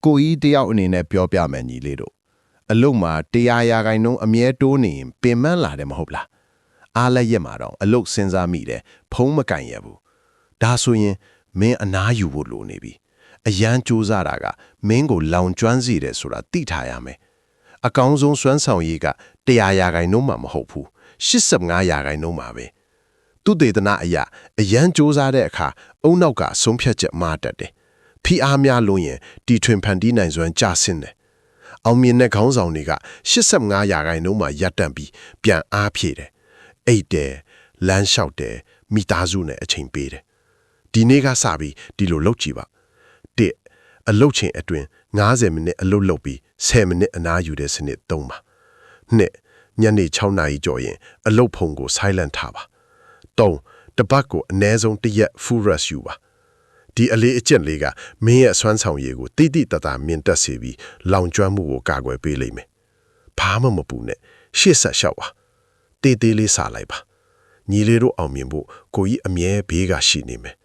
ကိုကြီးတယောက်အနေနဲ့ပြောပြမယ်ညီလေးတို့အလုတ်မှာ100ရာခိုင်နှုန်းအမြဲတိုးနေရင်ပင်ပန်းလာတယ်မဟုတ်လားအားလက်ရက်မှာတော့အလုတ်စဉ်းစားမိတယ်ဖုံးမကင်ရဘူးဒါဆိုရင်မင်းအနားယူဖို့လိုနေပြီအရန်ကြိုးစားတာကမင်းကိုလောင်ကျွမ်းစေတယ်ဆိုတာသိထားရမယ်အကောင်းဆုံးစွမ်းဆောင်ရည်က100ရာခိုင်နှုန်းမှမဟုတ်ဘူး85ရာခိုင်နှုန်းမှာပဲသူတေသနာအရာအရန်ကြိုးစားတဲ့အခါအုံနောက်ကဆုံးဖြတ်ချက်မှားတတ်တယ်ဖိအားများလို့ရင်တီထွင်ဖန်တီးနိုင်စွမ်းကျဆင်းတယ်အောင်မြင်တဲ့ခေါင်းဆောင်တွေက85ရာခိုင်နှုန်းမှာရပ်တန့်ပြီးပြန်အားဖြည့်တယ်အိတ်တယ်လမ်းလျှောက်တယ်မိသားစုနဲ့အချိန်ပေးတယ်ဒီနေ့ကစပြီးဒီလိုလုပ်ကြည့်ပါ1အလုပ်ချိန်အတွင်း90မိနစ်အလုပ်လုပ်ပြီး10မိနစ်အနားယူတဲ့စနစ်3ပါ2ညနေ6နာရီကျော်ရင်အလုပ်ဖုံကို silent ထားပါ3တပတ်ကိုအနည်းဆုံး1ရက် full rest ယူပါဒီအလေးအကျင့်လေးကမင်းရဲ့အစွမ်းဆောင်ရည်ကိုတိတိတတ်တာမြင်တက်စေပြီးလောင်ကျွမ်းမှုကိုကာကွယ်ပေးလိမ့်မယ်ဘာမှမပူနဲ့ရှေ့ဆက်လျှောက်ပါတေးသေးလေးစားလိုက်ပါညီလေးတို့အောင်မြင်ဖို့ကိုကြီးအမြဲဘေးကရှိနေမယ်